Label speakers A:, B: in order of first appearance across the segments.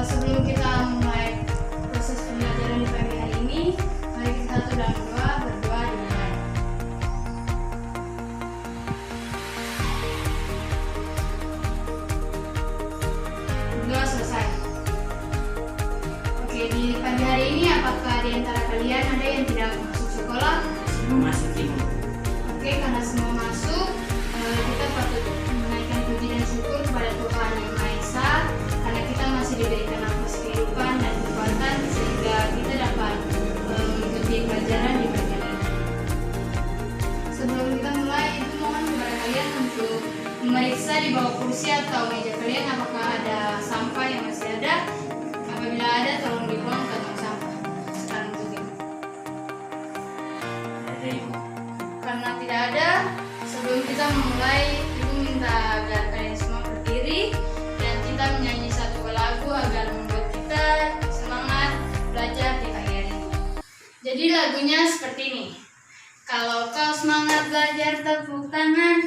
A: Sebelum kita mulai proses pembelajaran di pagi hari ini, mari kita satu dalam berdoa dimulai. Berdoa selesai. Oke, di pagi hari ini apakah di antara kalian ada yang tidak masuk sekolah?
B: Semua masuk timur.
A: Oke, karena semua masuk, kita patut menaikkan puji dan syukur kepada Tuhan Yang Maha Esa, karena kita masih diberikan nafas kehidupan dan kekuatan sehingga kita dapat mengikuti pelajaran di pagi ini. Sebelum kita mulai, itu mohon kepada kalian untuk memeriksa di bawah kursi atau meja kalian apakah ada sampah yang masih ada. Apabila ada, tolong dibuang ke tong sampah sekarang juga.
B: Ada ibu.
A: Karena tidak ada, sebelum kita memulai, Ibu minta agar kalian semua berdiri dan kita menyanyi satu lagu agar membuat kita semangat belajar di pagi hari ini. Jadi lagunya seperti ini. Kalau kau semangat belajar, tepuk tangan.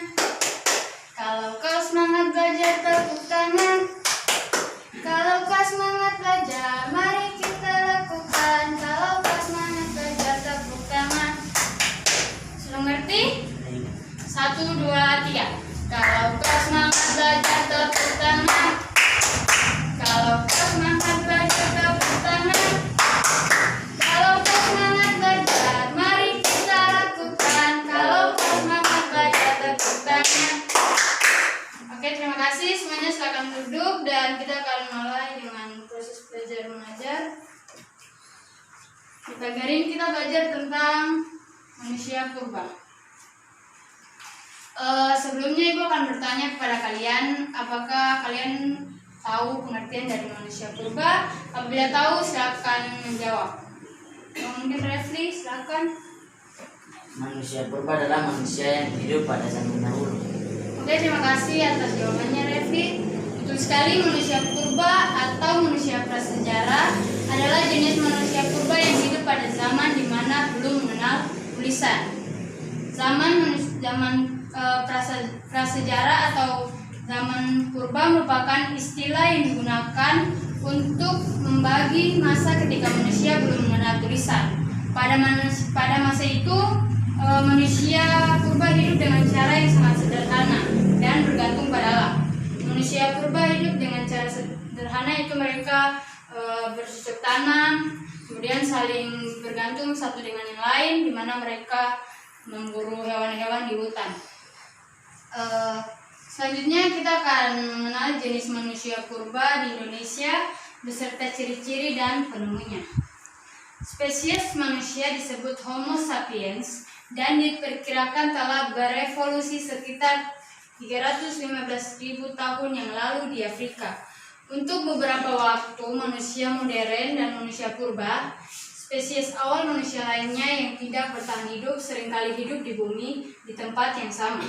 A: Kalau kau semangat belajar, tepuk tangan. Kalau kau semangat belajar, mari kita lakukan. Kalau kau semangat belajar, tepuk tangan. Sudah ngerti? 1, 2, 3. Kalau kau semangat belajar, tepuk tangan. Kalau kau semangat belajar, tepuk tangan. Kalau kau semangat belajar, mari kita lakukan. Kalau kau semangat belajar, tepuk tangan. Oke, terima kasih semuanya. Silakan duduk dan kita akan mulai dengan proses belajar mengajar. Di pagi hari ini kita belajar tentang manusia purba. Sebelumnya Ibu akan bertanya kepada kalian, apakah kalian tahu pengertian dari manusia purba? Apabila tahu, silakan menjawab. Mungkin Refli, silakan.
B: Manusia purba adalah manusia yang hidup pada zaman dahulu.
A: Oke, terima kasih atas jawabannya Refli. Betul sekali, manusia purba atau manusia prasejarah adalah jenis manusia purba yang hidup pada zaman di mana belum mengenal tulisan. Zaman prasejarah atau zaman purba merupakan istilah yang digunakan untuk membagi masa ketika manusia belum mengenal tulisan. Pada masa itu, manusia purba hidup dengan cara yang sangat sederhana dan bergantung pada alam. Manusia purba hidup dengan cara sederhana, itu mereka bercocok tanam, kemudian saling bergantung satu dengan yang lain, di mana mereka memburu hewan-hewan di hutan. Selanjutnya kita akan mengenal jenis manusia purba di Indonesia beserta ciri-ciri dan penemunya. Spesies manusia disebut Homo sapiens dan diperkirakan telah berevolusi sekitar 315.000 tahun yang lalu di Afrika. Untuk beberapa waktu, manusia modern dan manusia purba, spesies awal manusia lainnya yang tidak bertahan hidup, seringkali hidup di bumi di tempat yang sama.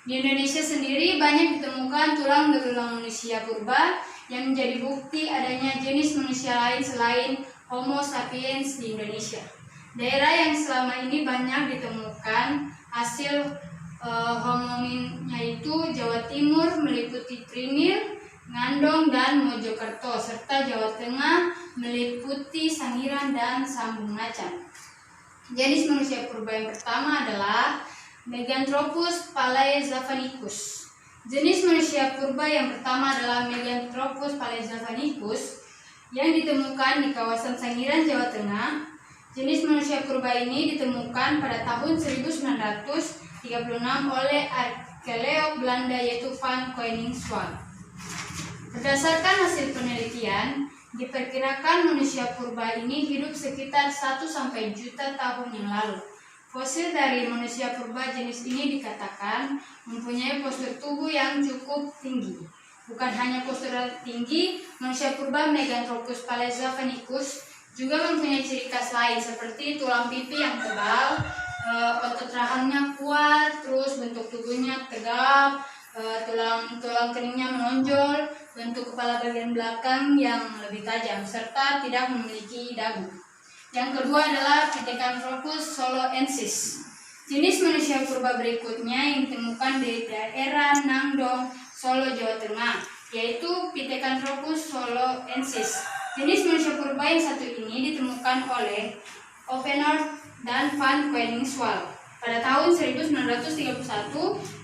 A: Di Indonesia sendiri banyak ditemukan tulang belulang manusia purba yang menjadi bukti adanya jenis manusia lain selain Homo sapiens di Indonesia. Daerah yang selama ini banyak ditemukan hasil hominnya itu Jawa Timur meliputi Trimil, Ngandong, dan Mojokerto, serta Jawa Tengah meliputi Sangiran dan Sambung Macan. Jenis manusia purba yang pertama adalah Meganthropus palaezavanicus. Jenis manusia purba yang pertama adalah Meganthropus palaezavanicus yang ditemukan di kawasan Sangiran, Jawa Tengah. Jenis manusia purba ini ditemukan pada tahun 1936 oleh arkeolog Belanda yaitu Van Koningswijk. Berdasarkan hasil penelitian, diperkirakan manusia purba ini hidup sekitar 1-2 juta tahun yang lalu. Fosil dari manusia purba jenis ini dikatakan mempunyai postur tubuh yang cukup tinggi. Bukan hanya postur tinggi, manusia purba Meganthropus palaezavanicus juga mempunyai ciri khas lain seperti tulang pipi yang tebal, otot rahangnya kuat, gelap, tulang keningnya menonjol, bentuk kepala bagian belakang yang lebih tajam, serta tidak memiliki dagu. Yang kedua adalah Pithecanthropus soloensis. Jenis manusia purba berikutnya yang ditemukan di daerah Nangdong, Solo, Jawa Tengah, yaitu Pithecanthropus soloensis. Jenis manusia purba yang satu ini ditemukan oleh Oppenord dan Van Koningswald pada tahun 1931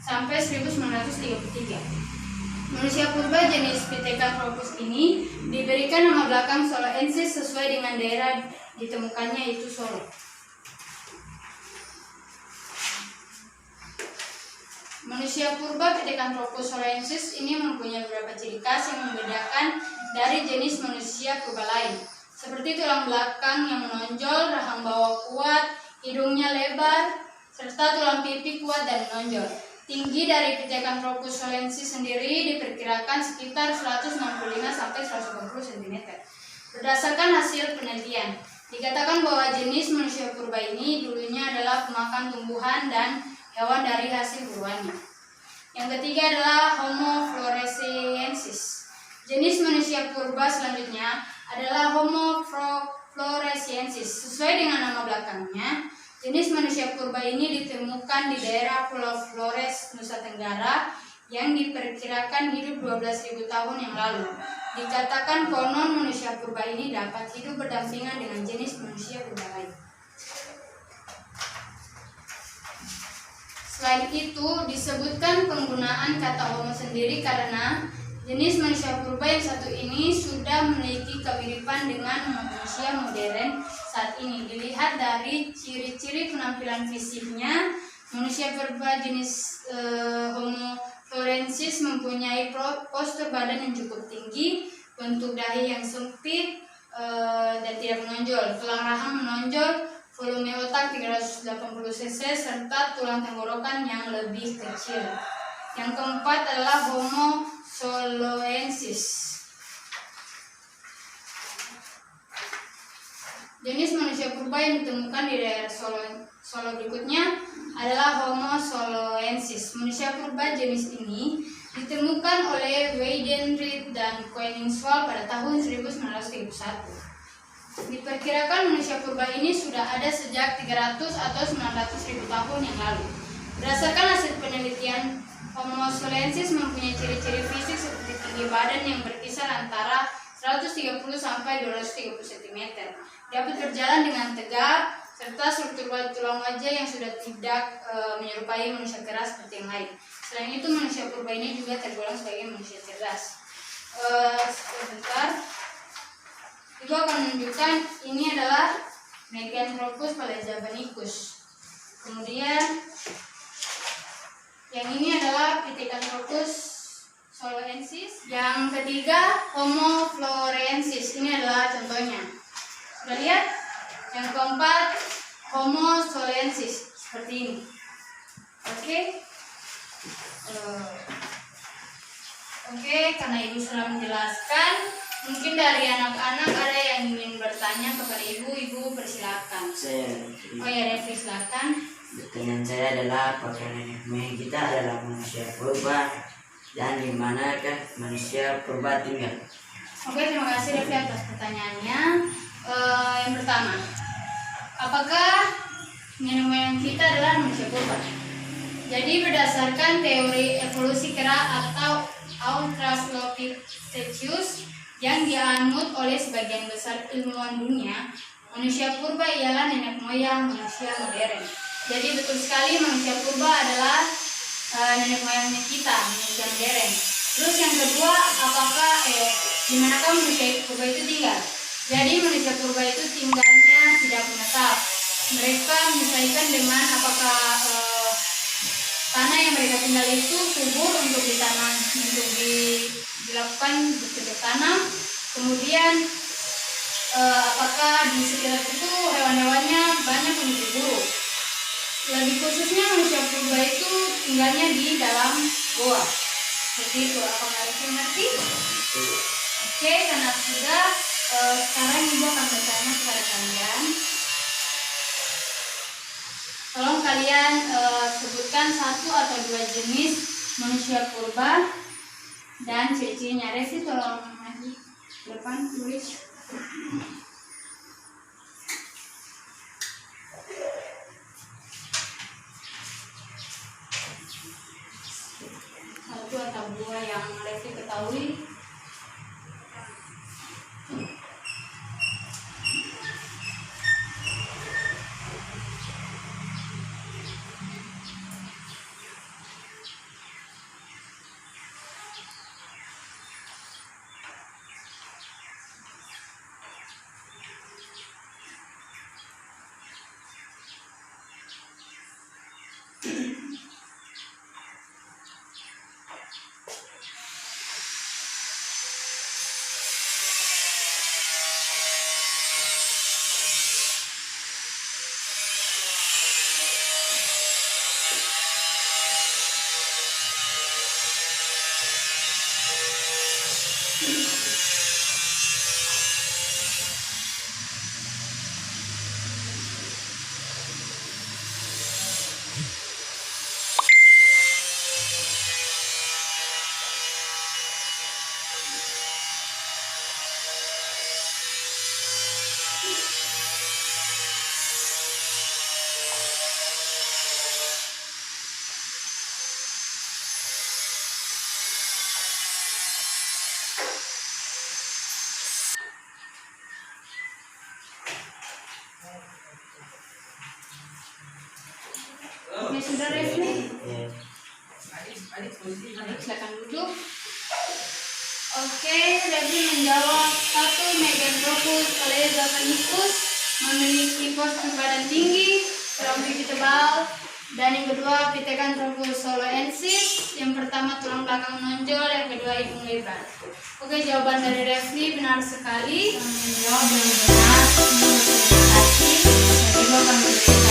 A: sampai 1933. Manusia purba jenis Pithecanthropus ini diberikan nama belakang Soloensis sesuai dengan daerah ditemukannya, yaitu Solo. Manusia purba Pithecanthropus soloensis ini mempunyai beberapa ciri khas yang membedakan dari jenis manusia purba lain, seperti tulang belakang yang menonjol, rahang bawah kuat, hidungnya lebar, serta tulang pipi kuat dan menonjol. Tinggi dari Pithecanthropus soloensis sendiri diperkirakan sekitar 165 sampai 180 cm. Berdasarkan hasil penelitian, dikatakan bahwa jenis manusia purba ini dulunya adalah pemakan tumbuhan dan hewan dari hasil buruannya. Yang ketiga adalah Homo floresiensis. Jenis manusia purba selanjutnya adalah Homo floresiensis. Sesuai dengan nama belakangnya, jenis manusia purba ini ditemukan di daerah Pulau Flores, Nusa Tenggara, yang diperkirakan hidup 12.000 tahun yang lalu. Dikatakan konon manusia purba ini dapat hidup berdampingan dengan jenis manusia purba lain. Selain itu, disebutkan penggunaan kata Homo sendiri karena jenis manusia purba yang satu ini sudah memiliki kemiripan dengan manusia modern saat ini. Dilihat dari ciri-ciri penampilan fisiknya, manusia purba jenis Homo floresiensis mempunyai postur badan yang cukup tinggi, bentuk dahi yang sempit dan tidak menonjol, tulang rahang menonjol, volume otak 380 cc, serta tulang tenggorokan yang lebih kecil. Yang keempat adalah Homo soloensis. Jenis manusia purba yang ditemukan di daerah Solo berikutnya adalah Homo soloensis. Manusia purba jenis ini ditemukan oleh Weidenried dan Koningswald pada tahun 1931. Diperkirakan manusia purba ini sudah ada sejak 300 atau 900.000 tahun yang lalu. Berdasarkan hasil penelitian, Homo soloensis mempunyai ciri-ciri fisik seperti tinggi badan yang berkisar antara 130 sampai 230 cm. Dapat berjalan dengan tegak, serta struktur tulang wajah yang sudah tidak menyerupai manusia keras seperti yang lain. Selain itu, manusia purba ini juga tergolong sebagai manusia cerdas. Sebentar. Ibu akan menunjukkan ini adalah Meganthropus paleojavannicus. Kemudian yang ini adalah Pithecanthropus soloensis. Yang ketiga Homo floresiensis. Ini adalah contohnya. Sudah lihat? Yang keempat Homo soloensis seperti ini. Oke, karena ibu sudah menjelaskan, mungkin dari anak-anak ada yang ingin bertanya kepada ibu persilakan. Refri silakan.
B: Pertanyaan saya adalah apakah nenek moyang kita adalah manusia purba dan di manakah manusia purba tinggal?
A: Oke, terima kasih Refri atas pertanyaannya. Yang pertama, apakah nenek moyang kita adalah manusia purba? Jadi berdasarkan teori evolusi kera atau Australopithecus yang dianut oleh sebagian besar ilmuwan dunia, manusia purba ialah nenek moyang manusia modern. Jadi betul sekali manusia purba adalah nenek moyangnya kita, manusia modern. Terus yang kedua, apakah di manakah manusia purba itu tinggal? Jadi manusia purba itu tinggalnya tidak menetap. Mereka menyesuaikan dengan apakah tanah yang mereka tinggal itu subur untuk ditanam, untuk dilakukan bercocok tanam. Kemudian apakah di sekitar itu hewan-hewannya banyak untuk diburu. Lebih khususnya manusia purba itu tinggalnya di dalam goa. Seperti itu. Apakah itu mengerti? Oke, karena sudah sekarang ibu akan bertanya kepada kalian. Tolong kalian sebutkan 1 atau 2 jenis manusia purba dan ciri-cirinya. Resi tolong lagi depan tulis. Satu atau dua yang Resi ketahui. Oke, sudah Resi. Silakan duduk. Oke, Resi menjawab. 1. Meganthropus paleozoicanicus memiliki postur badan tinggi, rambut tebal. Dan yang kedua, Pithecanthropus soloensis. Yang pertama tulang belakang menonjol, yang kedua hidung lebar. Oke, jawaban dari Resi benar sekali.
C: Menjawab yang benar. Terima kasih. Jadi,